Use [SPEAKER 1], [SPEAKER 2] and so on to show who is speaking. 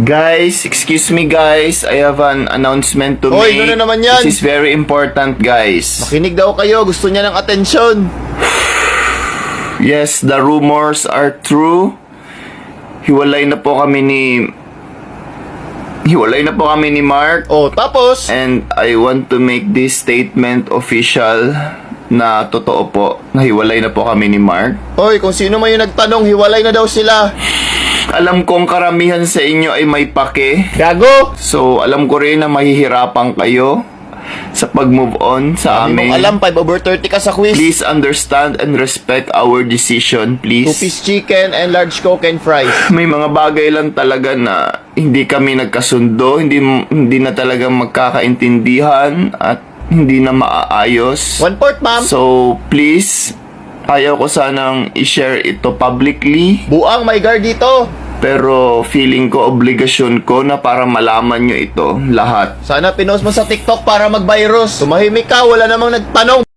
[SPEAKER 1] Guys, excuse me guys. I have an announcement to
[SPEAKER 2] Hoy,
[SPEAKER 1] make.
[SPEAKER 2] ano na naman yan?
[SPEAKER 1] This is very important, guys.
[SPEAKER 2] Makinig daw kayo, gusto niya ng atensyon.
[SPEAKER 1] Yes, the rumors are true. Hiwalay na po kami ni Mark.
[SPEAKER 2] Oh, tapos?
[SPEAKER 1] And I want to make this statement official na totoo po. Nahiwalay na po kami ni Mark.
[SPEAKER 2] Hoy, kung sino man yung nagtanong, hiwalay na daw sila.
[SPEAKER 1] Alam kong karamihan sa inyo ay may pake.
[SPEAKER 2] Gago!
[SPEAKER 1] So, alam ko rin na mahihirapan kayo sa pag-move on sa
[SPEAKER 2] Hindi
[SPEAKER 1] amin.
[SPEAKER 2] mong alam, 5/30 ka sa quiz.
[SPEAKER 1] Please understand and respect our decision, please.
[SPEAKER 2] 2-piece chicken and large coke and fries.
[SPEAKER 1] May mga bagay lang talaga na hindi kami nagkasundo, hindi na talaga magkakaintindihan at hindi na maaayos.
[SPEAKER 2] 1/4, ma'am.
[SPEAKER 1] So, please, ayaw ko sanang i-share ito publicly.
[SPEAKER 2] Buang may guard dito.
[SPEAKER 1] Pero feeling ko, obligasyon ko na para malaman nyo ito lahat.
[SPEAKER 2] Sana pinost mo sa TikTok para mag-virus. Tumahimik ka, wala namang nagtanong.